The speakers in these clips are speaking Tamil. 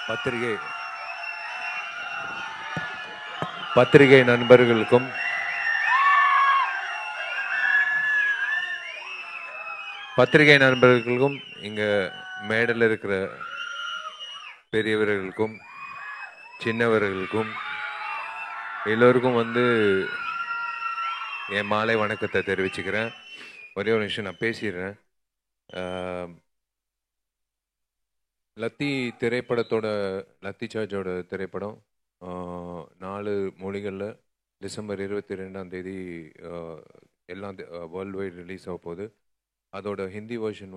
பத்திரிகை பத்திரிகை நண்பர்களுக்கும் இங்க மேடையில் இருக்கிற பெரியவர்களுக்கும் சின்னவர்களுக்கும் எல்லோருக்கும் என் மாலை வணக்கத்தை தெரிவிச்சுக்கிறேன். ஒரே ஒரு விஷயம் நான் பேசிடுறேன். லத்தி சார்ஜோட திரைப்படம் 4 மொழிகளில் டிசம்பர் 22 எல்லாம் வேர்ல்டு வைட் ரிலீஸ் ஆக போகுது. அதோட ஹிந்தி வெர்ஷன்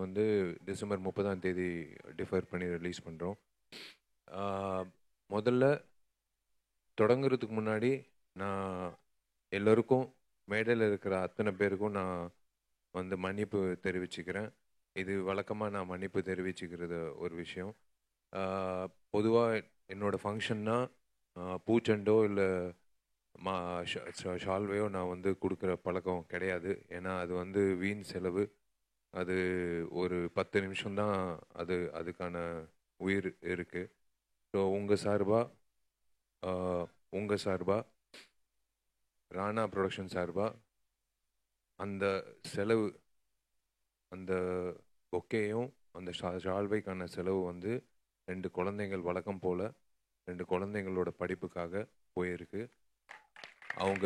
டிசம்பர் 30 டிஃபர் பண்ணி ரிலீஸ் பண்ணுறோம். முதல்ல தொடங்குறதுக்கு முன்னாடி நான் எல்லோருக்கும் மேடையில் இருக்கிற அத்தனை பேருக்கும் நான் மன்னிப்பு தெரிவிச்சுக்கிறேன். இது வழக்கமாக நான் மன்னிப்பு தெரிவிச்சுக்கிறது ஒரு விஷயம். பொதுவாக என்னோடய ஃபங்க்ஷன்னா பூச்செண்டோ இல்லை ஷால்வையோ நான் கொடுக்குற பழக்கம் கிடையாது. ஏன்னா அது வீண் செலவு. அது ஒரு 10 நிமிஷம்தான் அதுக்கான உயிர் இருக்குது. ஸோ உங்கள் சார்பாக ராணா ப்ரொடக்ஷன் சார்பாக அந்த செலவு, அந்த பொக்கேயும் அந்த ஷால்வைக்கான செலவு 2 குழந்தைகள் வழக்கம் போல் 2 குழந்தைங்களோட படிப்புக்காக போயிருக்கு. அவங்க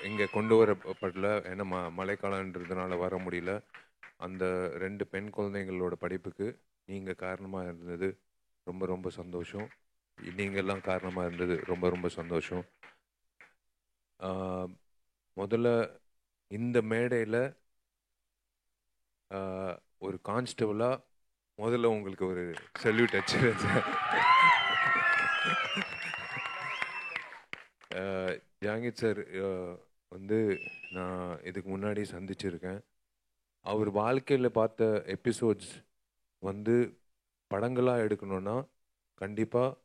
இங்கே கொண்டு வரப்படல. ஏன்னா மழைக்காலன்றதுனால வர முடியல. அந்த 2 பெண் குழந்தைங்களோட படிப்புக்கு நீங்கள் காரணமாக இருந்தது ரொம்ப ரொம்ப சந்தோஷம். நீங்கள்லாம் காரணமாக இருந்தது ரொம்ப ரொம்ப சந்தோஷம். முதல்ல இந்த மேடையில் ஒரு கான்ஸ்டபிளாக முதல்ல உங்களுக்கு ஒரு சல்யூட் அடிச்சிருக்கேன் சார். ஜாங்கித் சார் நான் இதுக்கு முன்னாடி சந்திச்சிருக்கேன். அவர் வாழ்க்கையில் பார்த்த எபிசோட்ஸ் படங்களாக எடுக்கணுன்னா கண்டிப்பாக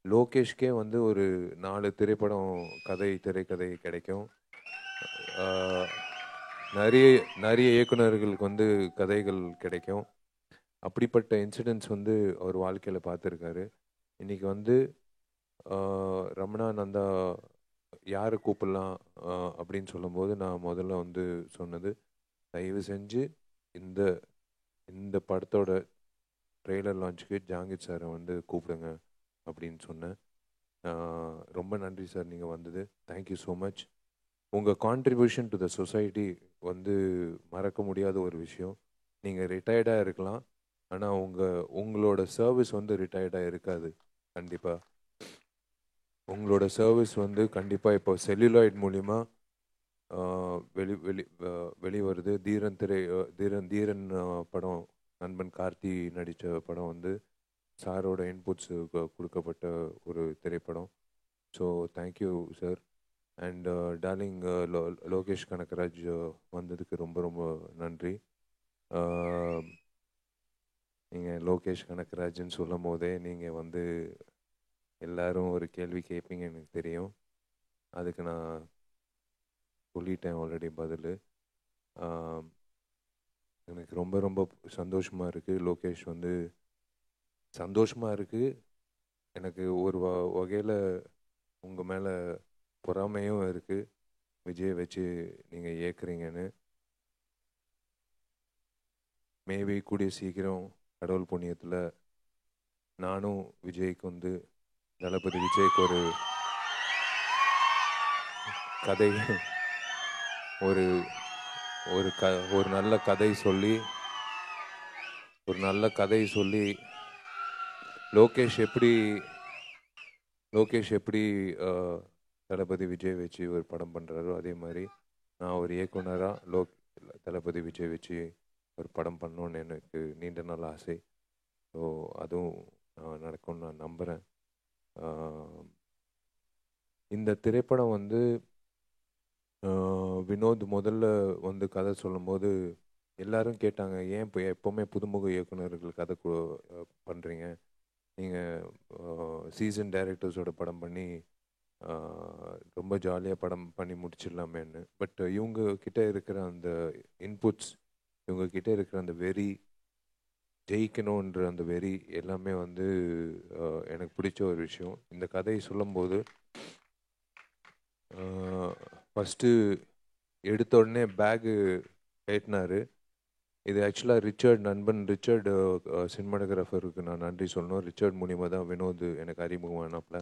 லோகேஷ்கே ஒரு 4 திரைப்படம் திரைக்கதை கிடைக்கும். நிறைய இயக்குநர்களுக்கு கதைகள் கிடைக்கும். அப்படிப்பட்ட இன்சிடென்ட்ஸ் அவர் வாழ்க்கையில் பார்த்துருக்காரு. இன்றைக்கி ரமணா நந்தா யாரை கூப்பிடலாம் அப்படின்னு சொல்லும்போது நான் முதல்ல சொன்னது, தயவு செஞ்சு இந்த படத்தோட ட்ரெய்லர் லான்ச்சுக்கு ஜாங்கித் சாரை கூப்பிடுங்க அப்படின்னு சொன்னேன். ரொம்ப நன்றி சார், நீங்கள் வந்தது. Thank you so much. உங்கள் கான்ட்ரிபியூஷன் டு த சொசைட்டி மறக்க முடியாத ஒரு விஷயம். நீங்கள் ரிட்டையர்டாக இருக்கலாம், ஆனால் உங்களோட சர்வீஸ் ரிட்டையர்டாக இருக்காது. கண்டிப்பாக உங்களோட சர்வீஸ் கண்டிப்பாக இப்போ செல்லுலாய்ட் மூலிமா வெளிவருது. தீரன் படம், நண்பன் கார்த்தி நடித்த படம் சாரோட இன்புட்ஸ் கொடுக்கப்பட்ட ஒரு திரைப்படம். So thank you sir. And darling Lokesh Kanagaraj வந்ததுக்கு ரொம்ப ரொம்ப நன்றி. நீங்கள் லோகேஷ் கனகராஜ்னு சொல்லும் போதே நீங்கள் எல்லோரும் ஒரு கேள்வி கேட்பீங்க, எனக்கு தெரியும். அதுக்கு நான் சொல்லிட்டேன் ஆல்ரெடி பதில். எனக்கு ரொம்ப ரொம்ப சந்தோஷமாக இருக்குது. லோகேஷ் சந்தோஷமாக இருக்குது. எனக்கு ஒரு வகையில் உங்கள் மேலே பொறாமையும் இருக்குது. விஜயை வச்சு நீங்கள் இயக்குறீங்கன்னு. மேபி கூடிய சீக்கிரம் கடவுள் புண்ணியத்தில் நானும் விஜய்க்கு தளபதி விஜய்க்கு ஒரு நல்ல கதை சொல்லி லோகேஷ் எப்படி தளபதி விஜய் வச்சு ஒரு படம் பண்ணுறாரோ அதே மாதிரி நான் ஒரு இயக்குனராக தளபதி விஜய் வச்சு ஒரு படம் பண்ணணுன்னு எனக்கு நீண்ட நாள் ஆசை. ஸோ அதுவும் நடக்கும்னு நான் நம்புகிறேன். இந்த திரைப்படம் வினோத் முதல்ல கதை சொல்லும்போது எல்லாரும் கேட்டாங்க, ஏன் இப்போ எப்போவுமே புதுமுக இயக்குநர்கள் கதை பண்ணுறீங்க, நீங்கள் சீசன் டைரக்டர்ஸோட படம் பண்ணி ரொம்ப ஜாலியாக படம் பண்ணி முடிச்சிடலாமேன்னு. பட் இவங்க கிட்ட இருக்கிற அந்த இன்புட்ஸ் இவங்கக்கிட்ட இருக்கிற அந்த வெறி, ஜெயிக்கணுன்ற அந்த வெறி எல்லாமே வந்து எனக்கு பிடிச்ச ஒரு விஷயம். இந்த கதையை சொல்லும்போது ஃபஸ்ட்டு எடுத்த உடனே பேகு ஏற்றினார். இது ஆக்சுவலாக ரிச்சர்ட் நண்பன் ரிச்சர்டு சினிமாட்டோகிராஃபருக்கு நான் நன்றி சொல்லணும். ரிச்சர்ட் மூலிமா தான் வினோத் எனக்கு அறிமுகமானாப்புல.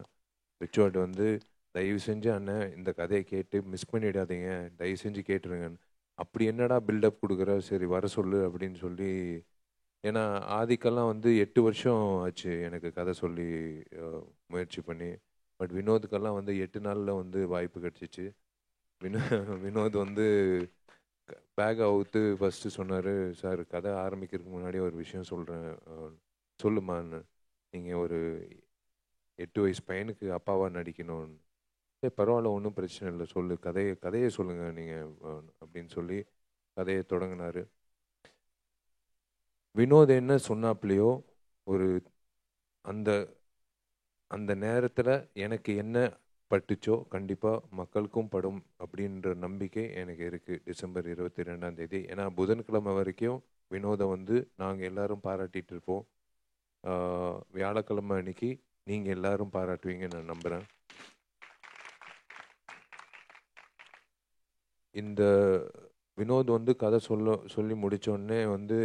ரிச்சர்ட் வந்து தயவு செஞ்சு அண்ணன் இந்த கதையை கேட்டு மிஸ் பண்ணிடாதீங்க, தயவு செஞ்சு கேட்டுருங்கன்னு. அப்படி என்னடா பில்டப் கொடுக்குற, சரி வர சொல்லு அப்படின்னு சொல்லி. ஏன்னா ஆதிக்கெல்லாம் வந்து 8 வருஷம் ஆச்சு எனக்கு கதை சொல்லி முயற்சி பண்ணி. பட் வினோதுக்கெல்லாம் வந்து 8 நாளில் வந்து வாய்ப்பு கிடச்சிச்சு. வினோத் வந்து பேக் அவுத்து ஃபஸ்ட்டு சொன்னார், சார் கதை ஆரம்பிக்கிறதுக்கு முன்னாடி ஒரு விஷயம் சொல்கிறேன், சொல்லுமான்னு. நீங்கள் ஒரு 8 வயசு பையனுக்கு அப்பாவாக நடிக்கணும்னு. பரவாயில்ல, ஒன்றும் பிரச்சனை இல்லை, சொல்லு, கதையை சொல்லுங்கள் நீங்கள் அப்படின்னு சொல்லி கதையை தொடங்கினார். வினோத் என்ன சொன்னாப்லையோ ஒரு அந்த அந்த நேரத்தில் எனக்கு என்ன பட்டுச்சோ கண்டிப்பாக மக்களுக்கும் படும் அப்படின்ற நம்பிக்கை எனக்கு இருக்குது. டிசம்பர் 22 ஏன்னா புதன்கிழமை வரைக்கும் வினோதை வந்து நாங்கள் எல்லாரும் பாராட்டிகிட்டு இருப்போம். வியாழக்கிழமை அன்னைக்கு நீங்கள் எல்லாரும் பாராட்டுவீங்கன்னு நான் நம்புகிறேன். இந்த வினோத் வந்து கதை சொல்லி முடித்தோடனே வந்து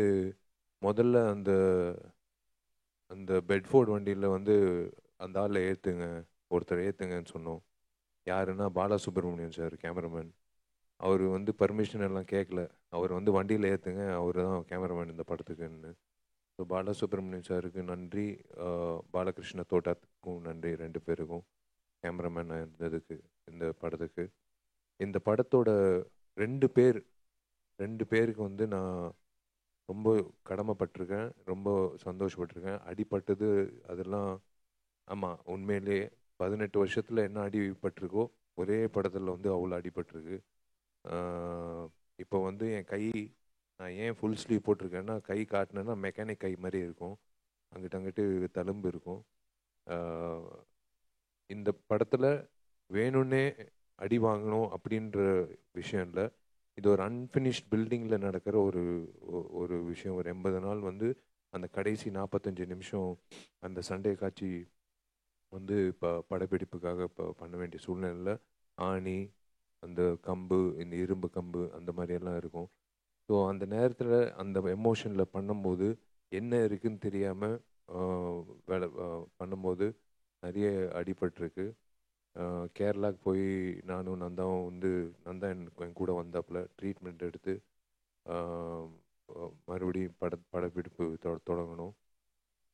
முதல்ல அந்த அந்த பெட்ஃபோர்ட் வண்டியில் வந்து அந்த ஆளை ஏற்றுங்க, ஒருத்தர் ஏற்றுங்கன்னு சொன்னோம். யாருன்னா பாலசுப்ரமணியம் சார், கேமராமேன். அவர் வந்து பர்மிஷன் எல்லாம் கேட்கல, அவர் வந்து வண்டியில் ஏற்றுங்க, அவர் தான் கேமராமேன் இந்த படத்துக்குன்னு. ஸோ பாலசுப்ரமணியம் சாருக்கு நன்றி, பாலகிருஷ்ண தோட்டத்துக்கும் நன்றி, 2 பேருக்கும் கேமராமேனாக இருந்ததுக்கு இந்த படத்துக்கு. இந்த படத்தோட 2 பேருக்கு வந்து நான் ரொம்ப கடமைப்பட்டிருக்கேன், ரொம்ப சந்தோஷப்பட்டிருக்கேன். அடிப்பட்டது அதெல்லாம் ஆமாம், உண்மையிலே 18 வருஷத்தில் என்ன அடிபட்டிருக்கோ ஒரே படத்தில் வந்து அவ்வளோ அடிபட்டிருக்கு. இப்போ வந்து என் கை, நான் ஏன் ஃபுல் ஸ்லீவ் போட்டிருக்கேன்னா, கை காட்டினேன்னா மெக்கானிக் கை மாதிரி இருக்கும், அங்கிட்டு தழும்பு இருக்கும். இந்த படத்தில் வேணும்னே அடி வாங்கணும் அப்படின்ற விஷயம் இல்லை. இது ஒரு அன்ஃபினிஷ்ட் பில்டிங்கில் நடக்கிற ஒரு விஷயம். ஒரு 80 நாள் வந்து அந்த கடைசி 45 நிமிஷம் அந்த சண்டே காட்சி வந்து இப்போ படப்பிடிப்புக்காக இப்போ பண்ண வேண்டிய சூழ்நிலையில் ஆணி, அந்த கம்பு, இந்த இரும்பு கம்பு அந்த மாதிரியெல்லாம் இருக்கும். ஸோ அந்த நேரத்தில் அந்த எமோஷனில் பண்ணும்போது என்ன இருக்குதுன்னு தெரியாமல் வேலை பண்ணும்போது நிறைய அடிபட்டிருக்கு. கேரளாவுக்கு போய் நானும் நந்தாவும் வந்து நந்தா என் கூட வந்தாப்புல ட்ரீட்மெண்ட் எடுத்து மறுபடியும் படப்பிடிப்பு தொடங்கணும்.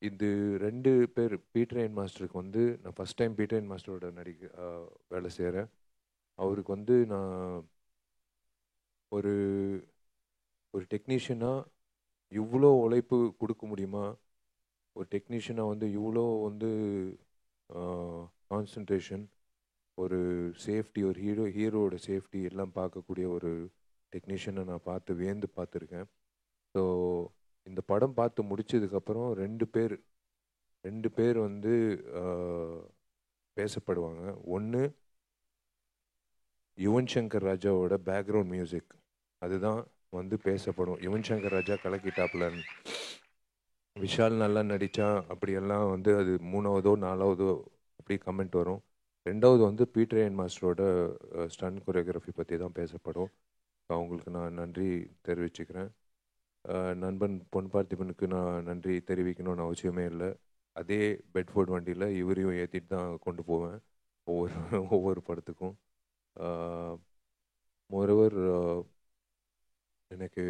இது 2 பேர், பீட்டர் அண்ட் மாஸ்டருக்கு வந்து நான் ஃபஸ்ட் டைம் பீட்டர் அண்ட் மாஸ்டரோட வேலை செய்கிறேன். அவருக்கு வந்து நான் ஒரு ஒரு டெக்னீஷியனாக இவ்வளோ உழைப்பு கொடுக்க முடியுமா, ஒரு டெக்னீஷியனாக வந்து இவ்வளோ வந்து கான்சன்ட்ரேஷன், ஒரு சேஃப்டி, ஒரு ஹீரோவோட சேஃப்டி எல்லாம் பார்க்கக்கூடிய ஒரு டெக்னீஷியனை நான் வியந்து பார்த்துருக்கேன். ஸோ இந்த படம் பார்த்து முடிச்சதுக்கப்புறம் 2 பேர் வந்து பேசப்படுவாங்க. ஒன்று யுவன் சங்கர் ராஜாவோட பேக்ரவுண்ட் மியூசிக், அதுதான் வந்து பேசப்படும். யுவன் சங்கர் ராஜா கலக்கிட்டாப்புல, விஷால் நல்லா நடித்தான் அப்படியெல்லாம் வந்து அது 3வதோ 4வதோ அப்படி கமெண்ட் வரும். 2வது வந்து பீட்டர் அண்ட் மாஸ்டரோட ஸ்டன் கொரியோகிராஃபி பற்றி தான் பேசப்படும். அவங்களுக்கு நான் நன்றி தெரிவிச்சுக்கிறேன். நண்பன் பொன் பார்த்திபனுக்கு நான் நன்றி தெரிவிக்கணும்னு அவசியமே இல்லை. அதே பெட்ஃபோர்ட் வண்டியில் இவரையும் ஏற்றிட்டு தான் கொண்டு போவேன் ஒவ்வொரு படத்துக்கும். மோரோவர் எனக்கு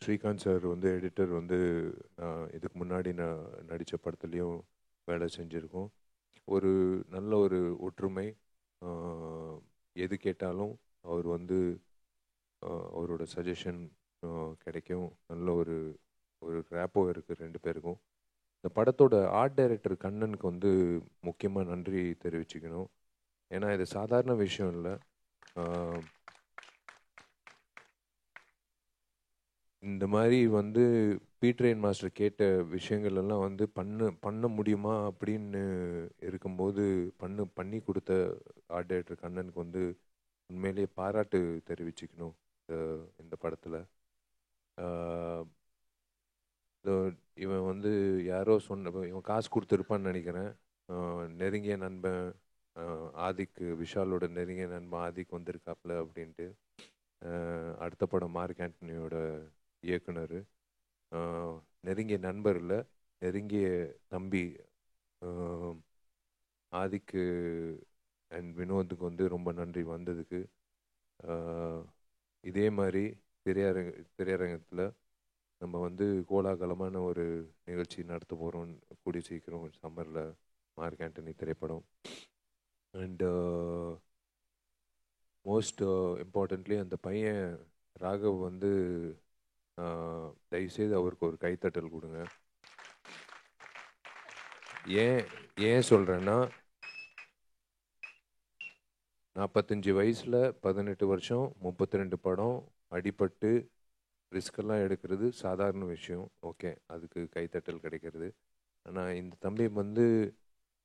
ஸ்ரீகாந்த் சார் வந்து எடிட்டர் வந்து இதுக்கு முன்னாடி நான் நடித்த படத்துலேயும் வேலை செஞ்சுருக்கோம். ஒரு நல்ல ஒரு ஒற்றுமை, எது கேட்டாலும் அவர் வந்து அவரோட சஜஷன் கிடைக்கும். நல்ல ஒரு ரேப்போ இருக்குது 2 பேருக்கும். இந்த படத்தோட ஆர்ட் டைரக்டர் கண்ணனுக்கு வந்து முக்கியமாக நன்றி தெரிவிச்சுக்கணும். ஏன்னா இது சாதாரண விஷயம் இல்லை. இந்த மாதிரி வந்து பீட்டர் அண்ட் மாஸ்டர் கேட்ட விஷயங்கள் எல்லாம் வந்து பண்ண முடியுமா அப்படின்னு இருக்கும்போது பண்ணி கொடுத்த ஆர்ட் டைரக்டர் கண்ணனுக்கு வந்து உண்மையிலேயே பாராட்டு தெரிவிச்சுக்கணும் இந்த படத்தில். இவன் வந்து யாரோ இவன் காசு கொடுத்துருப்பான்னு நினைக்கிறேன். நெருங்கிய நண்பன் ஆதிக், விஷாலோட நெருங்கிய நண்பன் ஆதிக் வந்திருக்காப்புல அப்படின்ட்டு. அடுத்த படம் மார்க் ஆண்டனியோட இயக்குனர். நெருங்கிய நண்பர் இல்லை, நெருங்கிய தம்பி ஆதிக்கு அண்ட் வினோத்துக்கு வந்து ரொம்ப நன்றி வந்ததுக்கு. இதே மாதிரி திரையரங்கத்தில் நம்ம வந்து கோலாகலமான ஒரு நிகழ்ச்சி நடத்த போகிறோம் கூடிய சீக்கிரம் சம்மரில், மார்க் ஆண்டனி திரைப்படம். அண்ட் மோஸ்ட் இம்பார்ட்டன்ட்லி அந்த பையன் ராகவ் வந்து தயவுசெய்து அவருக்கு ஒரு கைத்தட்டல் கொடுங்க. ஏன் சொல்கிறேன்னா, 45 வயசில் 18 வருஷம் 32 படம் அடிபட்டு ரிஸ்கெல்லாம் எடுக்கிறது சாதாரண விஷயம். ஓகே, அதுக்கு கைத்தட்டல் கிடைக்கிறது. ஆனால் இந்த தம்பி வந்து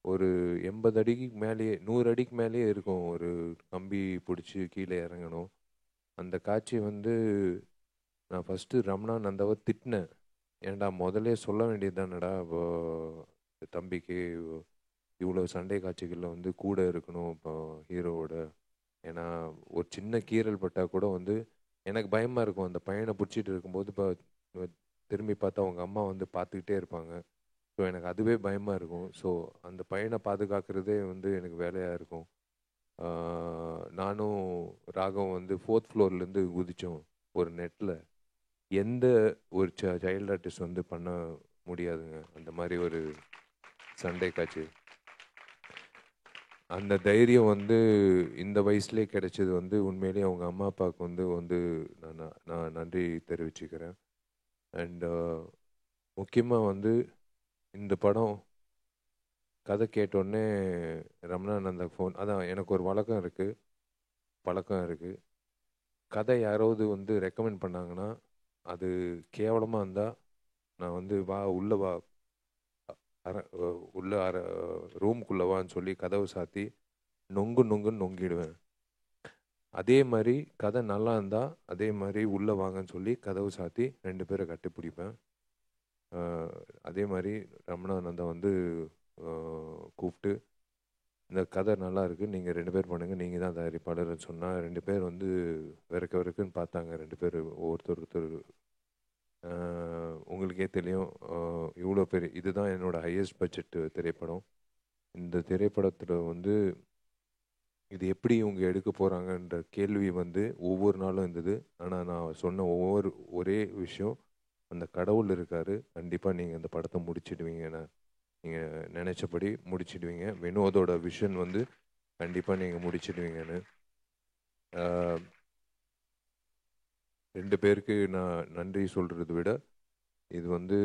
ஒரு 80 அடிக்கு மேலேயே 100 அடிக்கு மேலேயே இருக்கும், ஒரு கம்பி பிடிச்சி கீழே இறங்கணும். அந்த காட்சி வந்து நான் ஃபஸ்ட்டு ரமணா நந்தாவை திட்டினேன். ஏன்டா முதலே சொல்ல வேண்டியதுதானடா, தம்பிக்கு இவ்வளோ சண்டை காட்சிகளில் வந்து கூட இருக்கணும் இப்போ ஹீரோவோட. ஏன்னா ஒரு சின்ன கீறல் பட்டால் கூட வந்து எனக்கு பயமாக இருக்கும். அந்த பையனை பிடிச்சிட்டு இருக்கும்போது இப்போ திரும்பி பார்த்தா அவங்க அம்மா வந்து பார்த்துக்கிட்டே இருப்பாங்க. ஸோ எனக்கு அதுவே பயமாக இருக்கும். ஸோ அந்த பையனை பாதுகாக்கிறதே வந்து எனக்கு வேலையாக இருக்கும். நானும் ராகவும் வந்து 4th ஃப்ளோர்லேருந்து குதித்தோம் ஒரு நெட்டில். எந்த ஒரு சைல்டு ஆர்டிஸ்ட் வந்து பண்ண முடியாதுங்க அந்த மாதிரி ஒரு சண்டை காட்சி. அந்த தைரியம் வந்து இந்த வயசுலேயே கிடைச்சது வந்து உண்மையிலேயே அவங்க அம்மா அப்பாவுக்கு வந்து நான் நன்றி தெரிவிச்சுக்கிறேன். அண்ட் முக்கியமாக வந்து இந்த படம் கதை கேட்டோடனே ரமணானந்தா ஃபோன், அதான் எனக்கு ஒரு பழக்கம் இருக்குது. கதை யாராவது வந்து ரெக்கமெண்ட் பண்ணாங்கன்னா அது கேவலமாக இருந்தால் நான் வந்து உள்ளே வா உள்ள ரூம்குள்ளே வான்னு சொல்லி கதவை சாத்தி நொங்குன்னு நொங்கிடுவேன். அதே மாதிரி கதை நல்லா இருந்தால் அதே மாதிரி உள்ளே வாங்கன்னு சொல்லி கதவு சாத்தி 2 பேரை கட்டிப்பிடிப்பேன். அதே மாதிரி ரமணானந்தா வந்து கூப்பிட்டு இந்த கதை நல்லா இருக்குது, நீங்கள் 2 பேர் பண்ணுங்கள், நீங்கள் தான் தயாரிப்பாளர்னு சொன்னால் 2 பேர் வந்து வெறுக்குன்னு பார்த்தாங்க. 2 பேர் ஒருத்தர் உங்களுக்கே தெரியும். இவ்வளோ பெரிய இதுதான் என்னோடய ஹையஸ்ட் பட்ஜெட் திரைப்படம். இந்த திரைப்படத்தில் வந்து இது எப்படி இவங்க எடுக்க போகிறாங்கன்ற கேள்வி வந்து ஒவ்வொரு நாளும் இருந்தது. ஆனால் நான் சொன்ன ஒரே விஷயம், அந்த கடவுள் இருக்கார், கண்டிப்பாக நீங்கள் அந்த படத்தை முடிச்சிடுவீங்கன்னு. நீங்கள் நினச்சபடி முடிச்சிடுவீங்க. வினோதோட விஷன் வந்து கண்டிப்பாக நீங்கள் முடிச்சிடுவீங்கன்னு. 2 பேருக்கு நான் நன்றி சொல்கிறத விட இது வந்து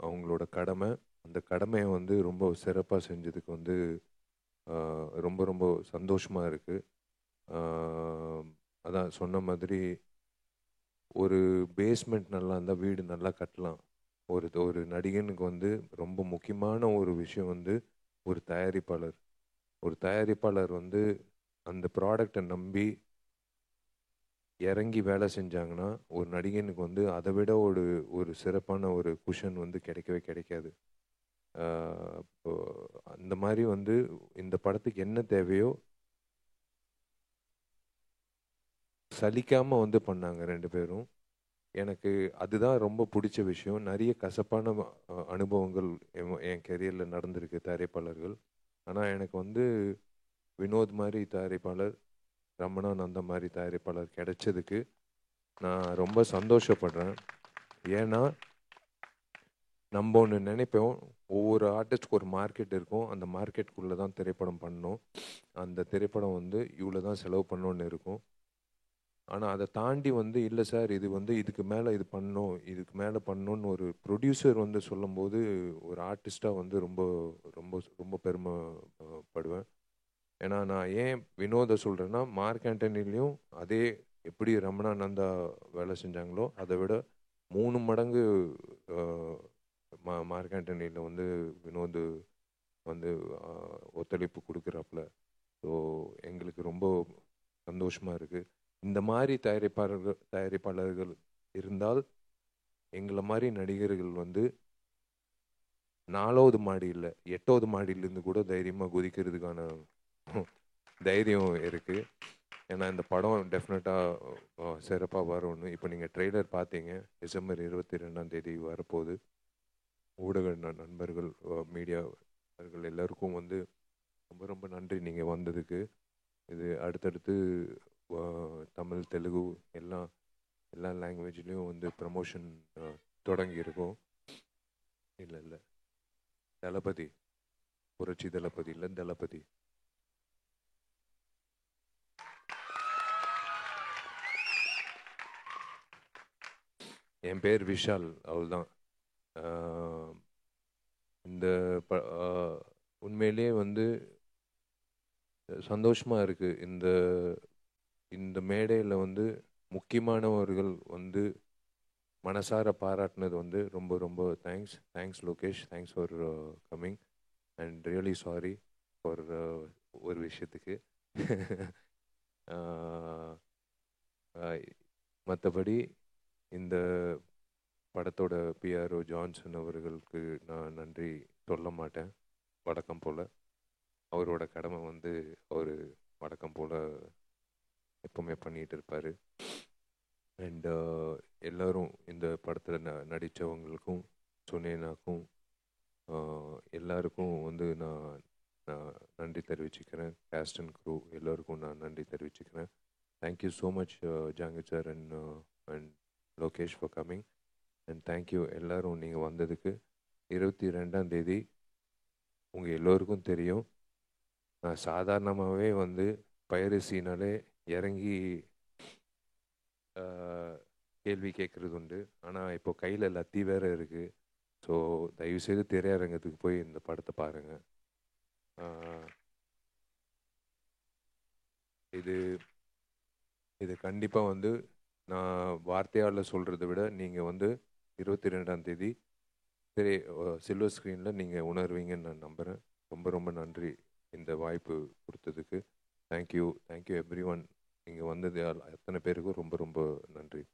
அவங்களோட கடமை. அந்த கடமையை வந்து ரொம்ப சிறப்பாக செஞ்சதுக்கு வந்து ரொம்ப ரொம்ப சந்தோஷமாக இருக்குது. அதான் சொன்ன மாதிரி ஒரு பேஸ்மெண்ட் நல்லா இருந்தால் வீடு நல்லா கட்டலாம். ஒரு நடிகனுக்கு வந்து ரொம்ப முக்கியமான ஒரு விஷயம் வந்து ஒரு தயாரிப்பாளர் வந்து அந்த ப்ராடக்டை நம்பி இறங்கி வேலை செஞ்சாங்கன்னா ஒரு நடிகனுக்கு வந்து அதை விட ஒரு சிறப்பான ஒரு குஷன் வந்து கிடைக்கவே கிடைக்காது. அந்த மாதிரி வந்து இந்த படத்துக்கு என்ன தேவையோ சலிக்காமல் வந்து பண்ணாங்க 2 பேரும். எனக்கு அதுதான் ரொம்ப பிடிச்ச விஷயம். நிறைய கசப்பான அனுபவங்கள் என் கெரியரில் நடந்திருக்கு தயாரிப்பாளர்கள். ஆனால் எனக்கு வந்து வினோத் மாதிரி தயாரிப்பாளர், ரமணானந்தா மாதிரி தயாரிப்பாளர் கிடைச்சதுக்கு நான் ரொம்ப சந்தோஷப்படுறேன். ஏன்னா நம்ம ஒன்று நினைப்போம், ஒவ்வொரு ஆர்டிஸ்ட்க்கு ஒரு மார்க்கெட் இருக்கும், அந்த மார்க்கெட்டுக்குள்ளே தான் திரைப்படம் பண்ணணும், அந்த திரைப்படம் வந்து இவ்வளோ தான் செலவு பண்ணணுன்னு இருக்கும். ஆனால் அதை தாண்டி வந்து இல்லை சார், இது வந்து இதுக்கு மேலே இது பண்ணணும், இதுக்கு மேலே பண்ணணுன்னு ஒரு ப்ரொடியூசர் வந்து சொல்லும்போது ஒரு ஆர்டிஸ்ட்டாக வந்து ரொம்ப ரொம்ப ரொம்ப பெருமைப்படுவேன். ஏன்னா நான் ஏன் வினோதை சொல்கிறேன்னா, மார்க் ஆண்டனிலையும் அதே எப்படி ரமணானந்தா வேலை செஞ்சாங்களோ அதை விட 3 மடங்கு மார்க் ஆண்டனியில் வந்து வினோத் வந்து ஒத்துழைப்பு கொடுக்குறாப்புல. ஸோ எங்களுக்கு ரொம்ப சந்தோஷமாக இருக்குது. இந்த மாதிரி தயாரிப்பாளர்கள் இருந்தால் எங்களை மாதிரி நடிகர்கள் வந்து 4வது மாடி இல்லை 8வது மாடியிலேருந்து கூட தைரியமாக குதிக்கிறதுக்கான தைரியம் இருக்குது. ஏன்னா இந்த படம் டெஃபினட்டாக சிறப்பாக வரும்னு இப்போ நீங்கள் ட்ரெய்லர் பார்த்தீங்க. டிசம்பர் 22 வரப்போகுது. ஊடக நண்பர்கள், மீடியாவர்கள் எல்லாருக்கும் வந்து ரொம்ப ரொம்ப நன்றி நீங்கள் வந்ததுக்கு. இது அடுத்தடுத்து தமிழ், தெலுங்கு எல்லா லாங்குவேஜ்லேயும் வந்து ப்ரமோஷன் தொடங்கி இருக்கும். இல்லை தளபதி, புரட்சி தளபதி இல்லை தளபதி. என் பேர் விஷால், அவ்வளோதான். இந்த உண்மையிலே வந்து சந்தோஷமாக இருக்குது. இந்த மேடையில் வந்து முக்கியமானவர்கள் வந்து மனசார பாராட்டினது வந்து ரொம்ப ரொம்ப thanks Lokesh. Thanks for coming and really sorry for ஒரு விஷயத்துக்கு. மற்றபடி இந்த படத்தோட பிஆர்ஓ ஜான்சன் அவர்களுக்கு நான் நன்றி சொல்ல மாட்டேன். வழக்கம் போல் அவரோட கடமை வந்து அவர் வழக்கம் போல் எப்பவுமே பண்ணிகிட்டு இருப்பார். அண்ட் எல்லோரும் இந்த படத்தில் நடித்தவங்களுக்கும் சுனேனாக்கும் எல்லாருக்கும் வந்து நான் நன்றி தெரிவிச்சுக்கிறேன். கேஸ்ட் அண்ட் க்ரூ எல்லோருக்கும் நான் நன்றி தெரிவிச்சுக்கிறேன். Thank you so much Jangir sir and Lokesh for coming. And thank you எல்லோரும் நீங்கள் வந்ததுக்கு. 22 உங்கள் எல்லோருக்கும் தெரியும், நான் சாதாரணமாகவே வந்து பைரசினாலே இறங்கி கேள்வி கேட்குறது உண்டு. ஆனால் இப்போ கையில் லத்தி வேறு இருக்குது. ஸோ தயவுசெய்து திரையரங்கத்துக்கு போய் இந்த படத்தை பாருங்கள். இது கண்டிப்பாக வந்து நான் வார்த்தையால் சொல்கிறத விட நீங்கள் வந்து 22 சில்வர் ஸ்க்ரீனில் நீங்கள் உணர்வீங்கன்னு நான் நம்புகிறேன். ரொம்ப ரொம்ப நன்றி இந்த வாய்ப்பு கொடுத்ததுக்கு. Thank you every one. நீங்கள் வந்தது எத்தனை பேருக்கும் ரொம்ப ரொம்ப நன்றி.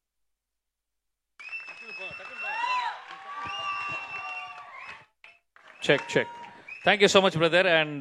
Check. Thank you so much, brother. And